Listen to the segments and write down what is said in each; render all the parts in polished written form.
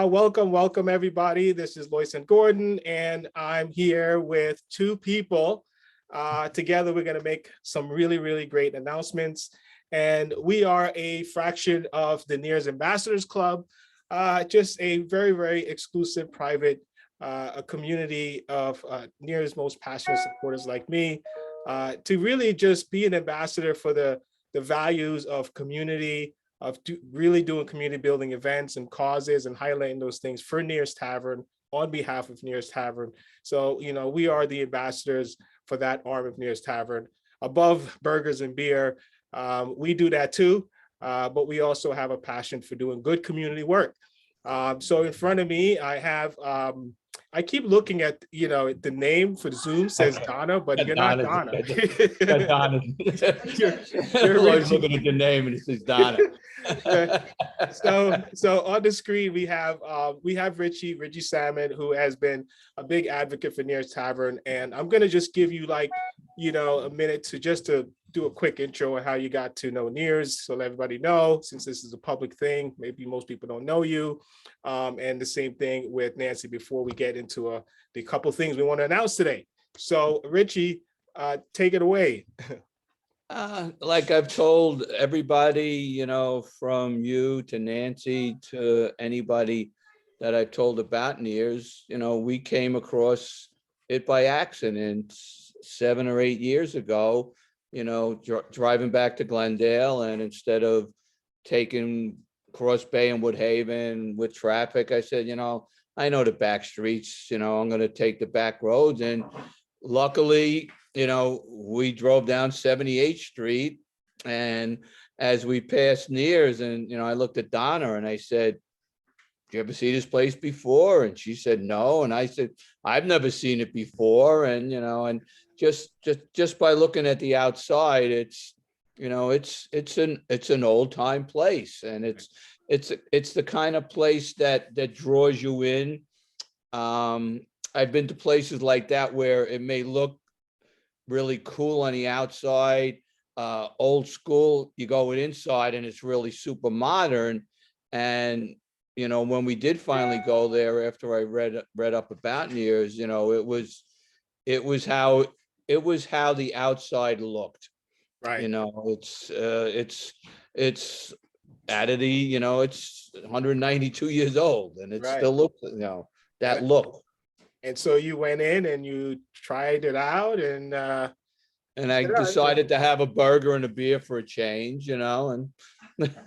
Welcome everybody. This is Loycent Gordon, and I'm here with two people. Together, we're going to make some really great announcements. And we are a fraction of the Neirs Ambassadors Club, just a very exclusive, private a community of Neirs most passionate supporters like me, to really just be an ambassador for the values of community, of really doing community building events and causes and highlighting those things for Neirs Tavern on behalf of Neirs Tavern. So, we are the ambassadors for that arm of Neirs Tavern. Above burgers and beer, we do that too, but we also have a passion for doing good community work. So in front of me, I have, I keep looking at, the name for Zoom says Donna, but you're not Donna. Donna. You're always looking at the name and it says Donna. So on the screen we have Richie Salmon, who has been a big advocate for Neirs Tavern, and I'm gonna just give you a minute to do a quick intro on how you got to know Neirs, so let everybody know, since this is a public thing, maybe most people don't know you. And the same thing with Nancy before we get into the couple things we want to announce today. So Richie, take it away. Like I've told everybody, from you to Nancy to anybody that I've told about Neirs, we came across it by accident 7 or 8 years ago, driving back to Glendale, and instead of taking Cross Bay and Woodhaven with traffic, I said, I know the back streets, I'm going to take the back roads. And luckily, we drove down 78th Street, and as we passed Neirs, and, I looked at Donna and I said, "Do you ever see this place before?" And she said, "No." And I said, "I've never seen it before." And, and just by looking at the outside, it's an old time place, and it's the kind of place that draws you in. I've been to places like that where it may look really cool on the outside, old school. You go inside and it's really super modern. And when we did finally go there, after I read up about Neirs, it was how the outside looked. Right. It's out of the, it's 192 years old, and it still looks, that look. And so you went in and you tried it out, and I decided to have a burger and a beer for a change, and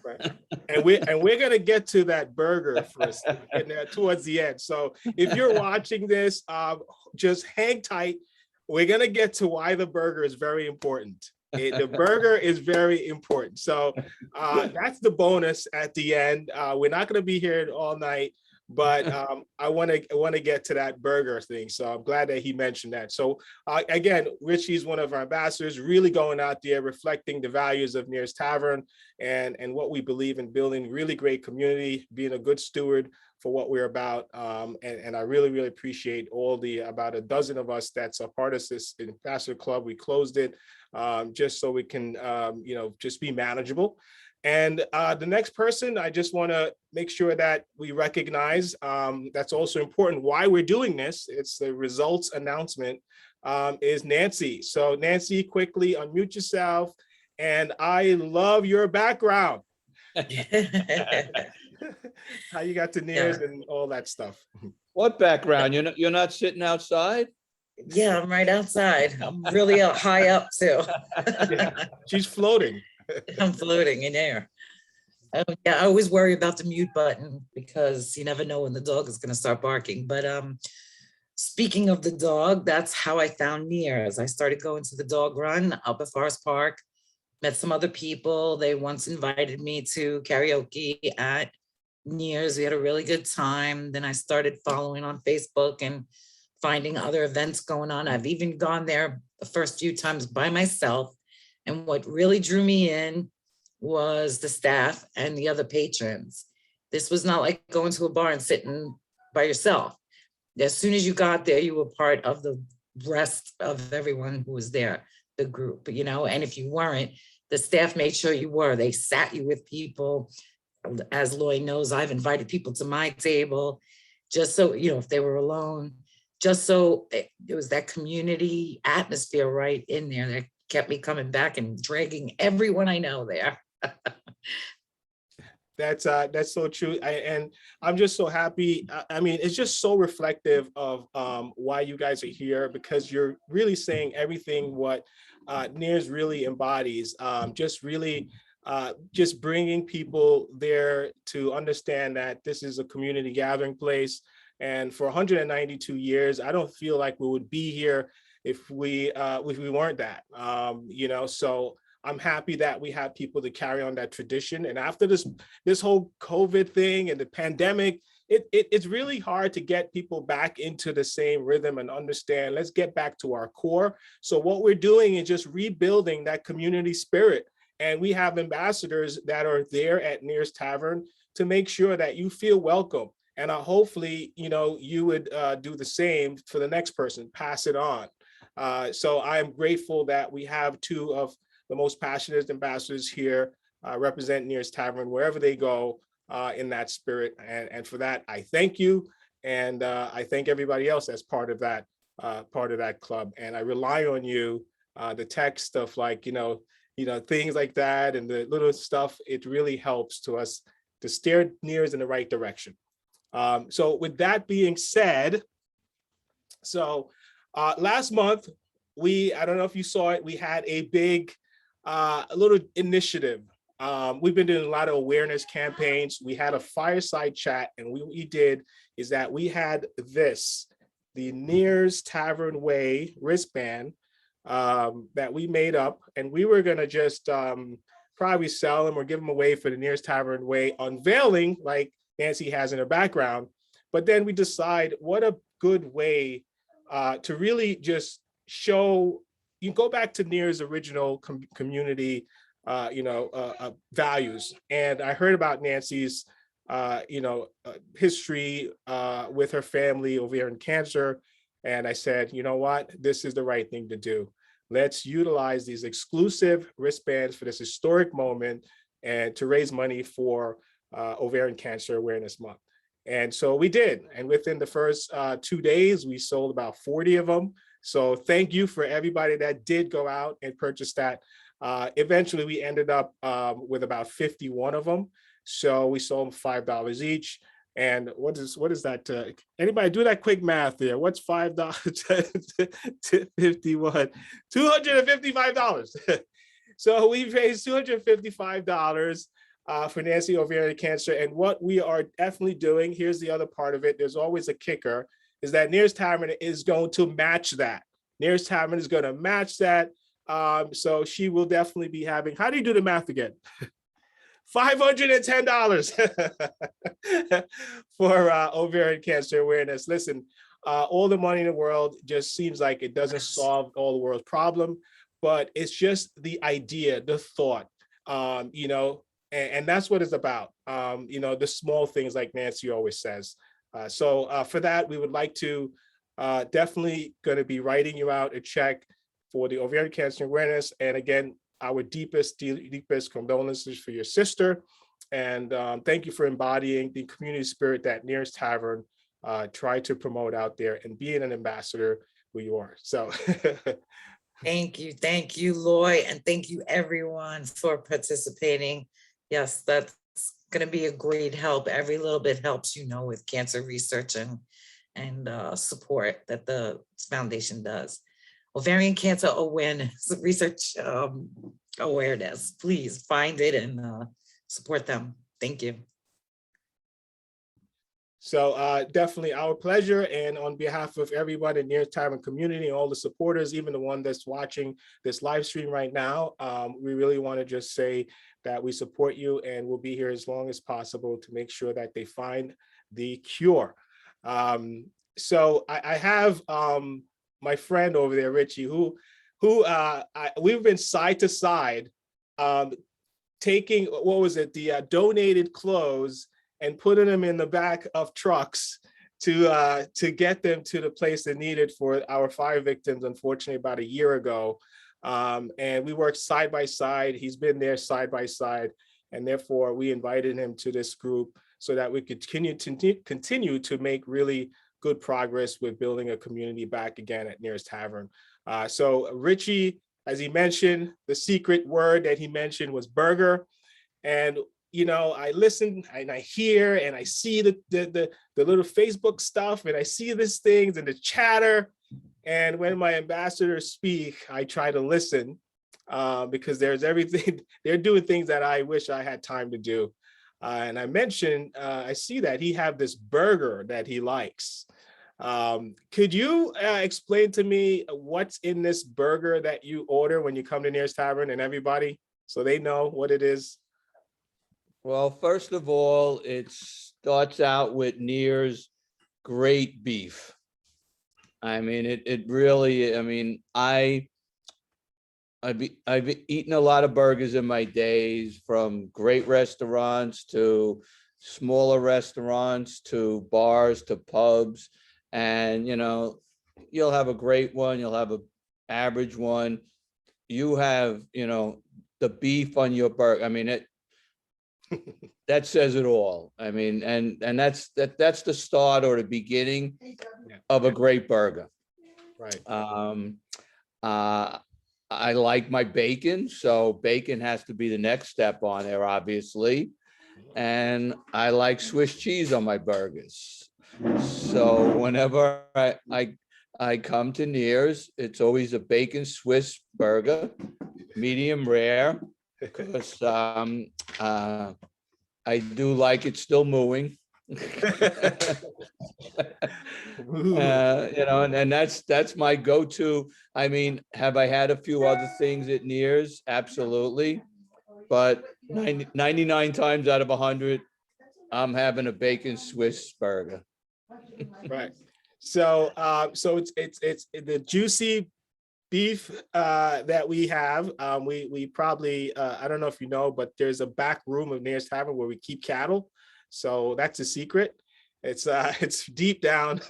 right. and we're gonna get to that burger first towards the end. So if you're watching this, just hang tight. We're gonna get to why the burger is very important. The burger is very important. So that's the bonus at the end. We're not going to be here all night, but I want to get to that burger thing. So I'm glad that he mentioned that. So again, Richie's one of our ambassadors, really going out there, reflecting the values of Neirs Tavern and what we believe in, building really great community, being a good steward for what we're about. And I really appreciate all about a dozen of us that's a part of this ambassador club. We closed it just so we can, just be manageable. And the next person, I just want to make sure that we recognize, that's also important why we're doing this. It's the results announcement, is Nancy. So Nancy, quickly unmute yourself. And I love your background. How you got to Neirs and all that stuff. What background? You're not sitting outside? Yeah, I'm right outside. I'm really high up too. Yeah, she's floating. I'm floating in air. Yeah, I always worry about the mute button because you never know when the dog is going to start barking. But speaking of the dog, that's how I found Neirs. I started going to the dog run up at Forest Park, met some other people. They once invited me to karaoke at Neirs. We had a really good time. Then I started following on Facebook and finding other events going on. I've even gone there the first few times by myself. And what really drew me in was the staff and the other patrons. This was not like going to a bar and sitting by yourself. As soon as you got there, you were part of the rest of everyone who was there, the group, and if you weren't, the staff made sure you were. They sat you with people as Lloyd knows, I've invited people to my table just so, if they were alone, just so it was that community atmosphere right in there that kept me coming back and dragging everyone I know there. That's so true. And I'm just so happy. I mean, it's just so reflective of why you guys are here, because you're really saying everything what Neirs really embodies. Just really just bringing people there to understand that this is a community gathering place. And for 192 years, I don't feel like we would be here if we weren't that. So I'm happy that we have people to carry on that tradition. And after this whole COVID thing and the pandemic, it's really hard to get people back into the same rhythm and understand, let's get back to our core. So what we're doing is just rebuilding that community spirit. And we have ambassadors that are there at Neirs Tavern to make sure that you feel welcome. And hopefully, you would do the same for the next person, pass it on. So I'm grateful that we have two of the most passionate ambassadors here represent Neirs Tavern wherever they go in that spirit. And for that, I thank you. And I thank everybody else as part of that club. And I rely on you, the tech stuff, like, things like that and the little stuff, it really helps to us to steer Neirs in the right direction. So with that being said, so last month, I don't know if you saw it, we had a big, a little initiative. We've been doing a lot of awareness campaigns. We had a fireside chat, and what we did is that we had the Neirs Tavern Way wristband that we made up, and we were gonna just probably sell them or give them away for the Neirs Tavern Way unveiling, like Nancy has in her background. But then we decide what a good way to really just show, you go back to Neir's original community, values. And I heard about Nancy's, history with her family, ovarian cancer. And I said, you know what, this is the right thing to do. Let's utilize these exclusive wristbands for this historic moment and to raise money for Ovarian Cancer Awareness Month. And so we did. And within the first 2 days, we sold about 40 of them. So thank you for everybody that did go out and purchase that. Eventually, we ended up with about 51 of them. So we sold them $5 each. And what is that? Anybody do that quick math there? What's $5 to 51? $255. So we raised $255 for Nancy ovarian cancer. And what we are definitely doing, here's the other part of it, there's always a kicker, is that Neirs Tavern is going to match that. Neirs Tavern is going to match that. So she will definitely be having, how do you do the math again? $510 for ovarian cancer awareness. Listen, all the money in the world just seems like it doesn't solve all the world's problem, but it's just the idea, the thought, and that's what it's about. The small things, like Nancy always says. So for that, we would like to definitely going to be writing you out a check for the ovarian cancer awareness. And again, our deepest condolences for your sister. And thank you for embodying the community spirit that Neirs Tavern try to promote out there and being an ambassador who you are. So Thank you, Loy, and thank you everyone for participating. Yes, that's going to be a great help. Every little bit helps, with cancer research and support that the foundation does. Ovarian Cancer Awareness Research awareness. Please find it and support them. Thank you. So definitely our pleasure. And on behalf of everybody in Neirs Tavern community and all the supporters, even the one that's watching this live stream right now, we really want to just say that we support you and we'll be here as long as possible to make sure that they find the cure. So I have my friend over there, Richie, who we've been side to side taking, what was it, the donated clothes and putting them in the back of trucks to get them to the place they needed for our fire victims, unfortunately, about a year ago. And we worked side by side. He's been there side by side. And therefore, we invited him to this group so that we could continue to make really good progress with building a community back again at Neirs Tavern. So Richie, as he mentioned, the secret word that he mentioned was burger. And I listen and I hear and I see the little Facebook stuff, and I see these things and the chatter. And when my ambassadors speak, I try to listen because there's everything. They're doing things that I wish I had time to do. And I mentioned, I see that he have this burger that he likes. Could you explain to me what's in this burger that you order when you come to Neirs Tavern, and everybody, so they know what it is? Well, first of all, it starts out with Neir's great beef. I mean, it really, I mean, I've eaten a lot of burgers in my days, from great restaurants to smaller restaurants to bars to pubs. And, you'll have a great one, you'll have an average one. You have, the beef on your burger. I mean, that says it all. I mean, and that's the start or the beginning of a great burger. Right. I like my bacon, so bacon has to be the next step on there, obviously. And I like Swiss cheese on my burgers. So whenever I come to Neirs, it's always a bacon Swiss burger, medium rare, because I do like it still mooing. And that's my go-to. I mean, have I had a few other things at Neirs? Absolutely. But 99 times out of 100, I'm having a bacon Swiss burger. Right. So it's the juicy beef that we have. We probably I don't know if you know, but there's a back room of Neirs Tavern where we keep cattle. So that's a secret. It's deep down.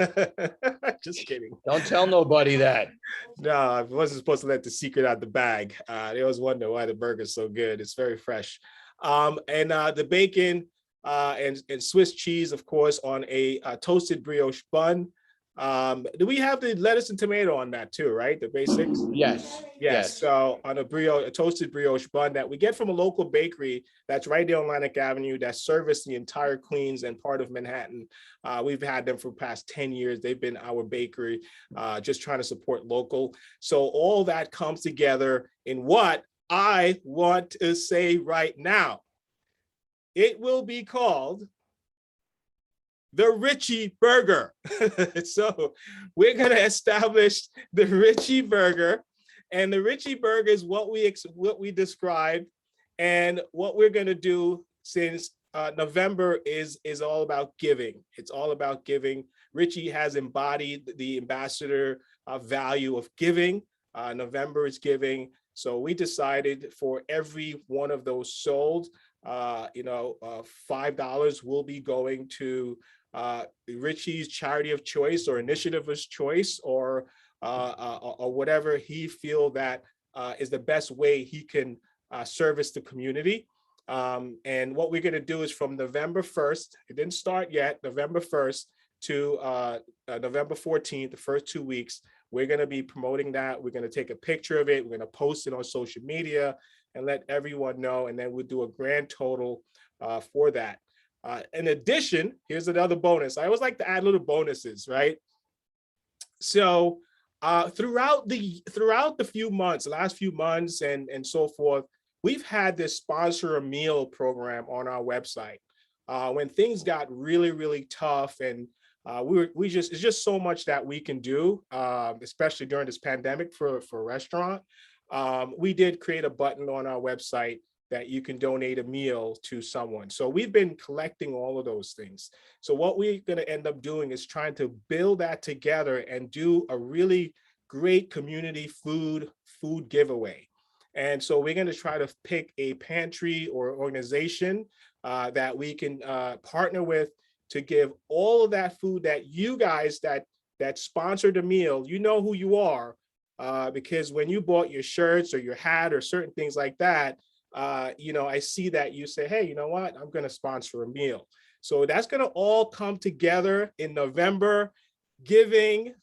Just kidding. Don't tell nobody that. No, I wasn't supposed to let the secret out the bag. They always wonder why the burger's so good. It's very fresh. And the bacon and Swiss cheese, of course, on a toasted brioche bun. Do we have the lettuce and tomato on that too, right? The basics? Yes. So on a toasted brioche bun that we get from a local bakery that's right there on Atlantic Avenue that service the entire Queens and part of Manhattan. We've had them for the past 10 years. They've been our bakery, just trying to support local. So all that comes together in what I want to say right now. It will be called the Richie Burger. So we're going to establish the Richie Burger, and the Richie Burger is what we described, and what we're going to do since November is all about giving. It's all about giving. Richie has embodied the ambassador value of giving. November is giving. So we decided for every one of those sold, $5 will be going to Richie's charity of choice or initiative of choice, or whatever he feel that is the best way he can service the community. And what we're going to do is from November 1st, it didn't start yet, November 1st to November 14th, the first 2 weeks, we're going to be promoting that. We're going to take a picture of it. We're going to post it on social media and let everyone know. And then we'll do a grand total for that. In addition, here's another bonus. I always like to add little bonuses, right? So throughout the last few months and so forth, we've had this sponsor a meal program on our website. When things got really, really tough, and it's just so much that we can do, especially during this pandemic for a restaurant. We did create a button on our website that you can donate a meal to someone. So we've been collecting all of those things. So what we're going to end up doing is trying to build that together and do a really great community food giveaway. And so we're going to try to pick a pantry or organization that we can partner with to give all of that food that you guys that sponsored the meal, you know who you are, because when you bought your shirts or your hat or certain things like that, I see that you say, hey, you know what, I'm going to sponsor a meal. So that's going to all come together in November,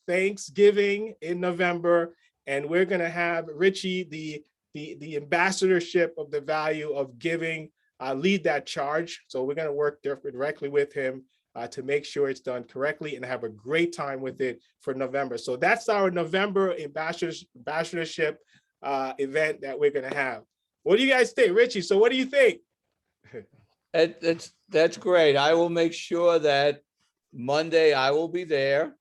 Thanksgiving in November. And we're going to have Richie, the ambassadorship of the value of giving, lead that charge. So we're going to work directly with him to make sure it's done correctly and have a great time with it for November. So that's our November ambassadorship event that we're going to have. What do you guys think, Richie? So what do you think? That's great. I will make sure that Monday I will be there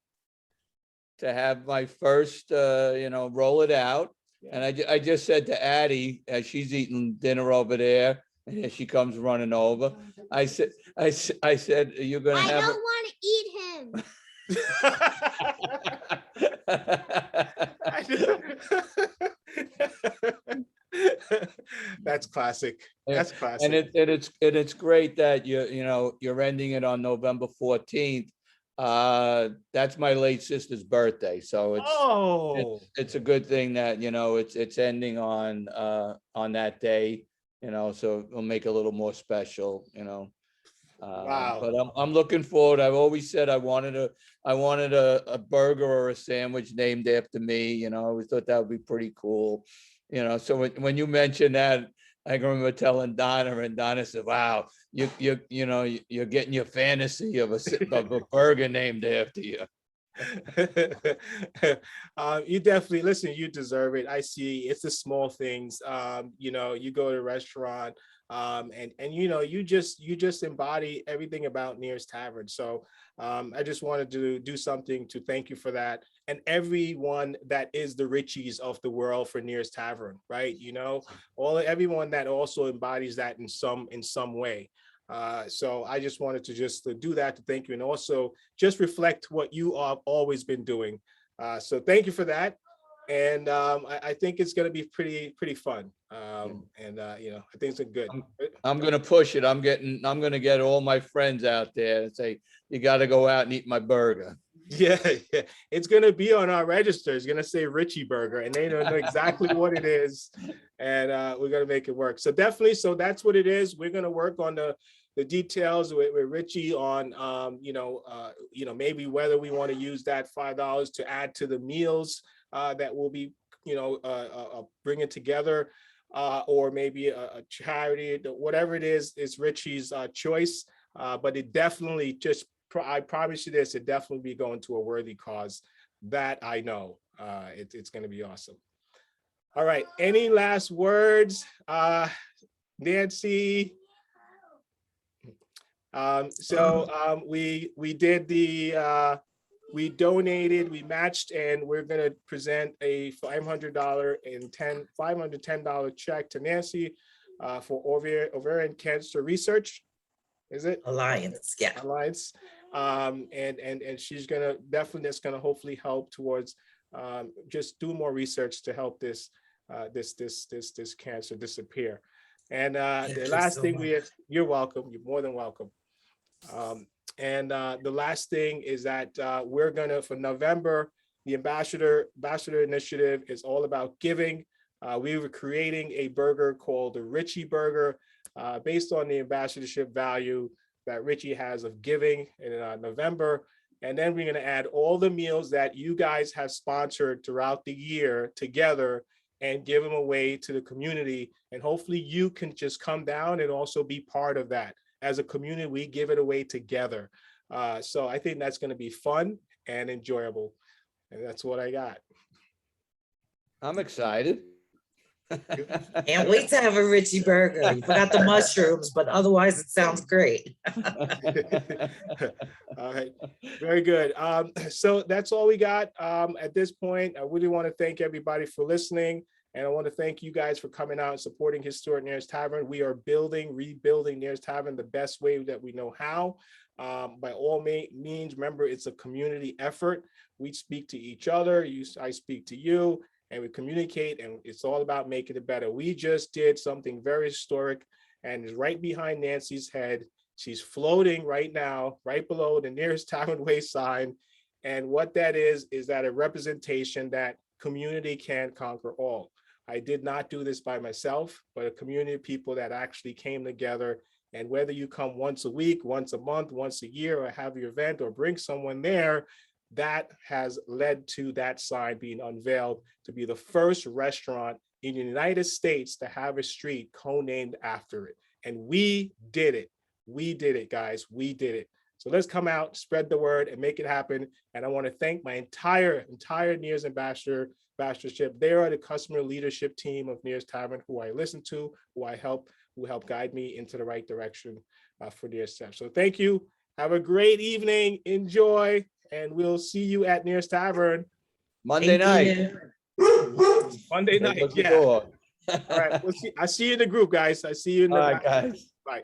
to have my first, roll it out. And I just said to Addie, as she's eating dinner over there, and as she comes running over, I said, you're gonna I have. don't want to eat him. That's classic. That's classic. And it's great that you're ending it on November 14th. That's my late sister's birthday, so it's a good thing that it's ending on that day. So it'll make it a little more special. Wow. But I'm looking forward. I've always said I wanted a burger or a sandwich named after me. I always thought that would be pretty cool. So when you mentioned that, I can remember telling Donna, and Donna said, "Wow, you're getting your fantasy of a burger named after you." You definitely, listen, you deserve it. I see it's the small things. You go to a restaurant, and you just embody everything about Neirs Tavern. So I just wanted to do something to thank you for that, and everyone that is the Richies of the world for Neirs Tavern, right? Everyone that also embodies that in some way. So I just wanted to do that, to thank you, and also just reflect what you have always been doing. So thank you for that. And I think it's going to be pretty fun. And I think it's good. I'm going to push it. I'm going to get all my friends out there and say, you got to go out and eat my burger. Yeah. It's going to be on our register. It's going to say Richie Burger, and they know exactly what it is. And we're going to make it work. So definitely. So that's what it is. We're going to work on the details with Richie on, maybe whether we want to use that $5 to add to the meals that we'll be, bringing together, or maybe a charity, whatever it is Richie's choice. But it definitely I promise you this, it definitely be going to a worthy cause. That I know. It's going to be awesome. All right. Any last words, Nancy? We did we donated, we matched, and we're going to present a $510 check to Nancy for Ovarian Cancer Research. Is it? Alliance, yeah. Alliance. And she's gonna definitely, that's gonna hopefully help towards just do more research to help this cancer disappear. And the last thing you're welcome. You're more than welcome. And the last thing is that we're gonna, for November, the Ambassador Initiative is all about giving. We were creating a burger called the Richie Burger, based on the ambassadorship value that Richie has of giving in November. And then we're going to add all the meals that you guys have sponsored throughout the year together and give them away to the community. And hopefully you can just come down and also be part of that. As a community, we give it away together. So I think that's going to be fun and enjoyable. And that's what I got. I'm excited. Can't wait to have a Richie Burger. You forgot the mushrooms, but otherwise it sounds great. All right, very good. So that's all we got at this point. I really want to thank everybody for listening, and I want to thank you guys for coming out and supporting Historic Neirs Tavern. We are rebuilding Neirs Tavern the best way that we know how. By all means, remember, it's a community effort. We speak to each other. I speak to you. And we communicate, and it's all about making it better. We just did something very historic, and is right behind Nancy's head. She's floating right now, right below the Neirs Tavern Way sign. And what that is that a representation that community can conquer all. I did not do this by myself, but a community of people that actually came together. And whether you come once a week, once a month, once a year, or have your event or bring someone there, that has led to that sign being unveiled to be the first restaurant in the United States to have a street co-named after it. And we did it. We did it, guys. We did it. So let's come out, spread the word, and make it happen. And I want to thank my entire Neirs ambassadorship. They are the customer leadership team of Neirs Tavern, who I listen to, who help guide me into the right direction for Neirs Tavern. So thank you. Have a great evening. Enjoy, and we'll see you at Neirs Tavern Monday Thank night. you. Monday There night. goes the Yeah. dog. All right. I see you in the group, guys. I see you in the All right, back. guys. Bye.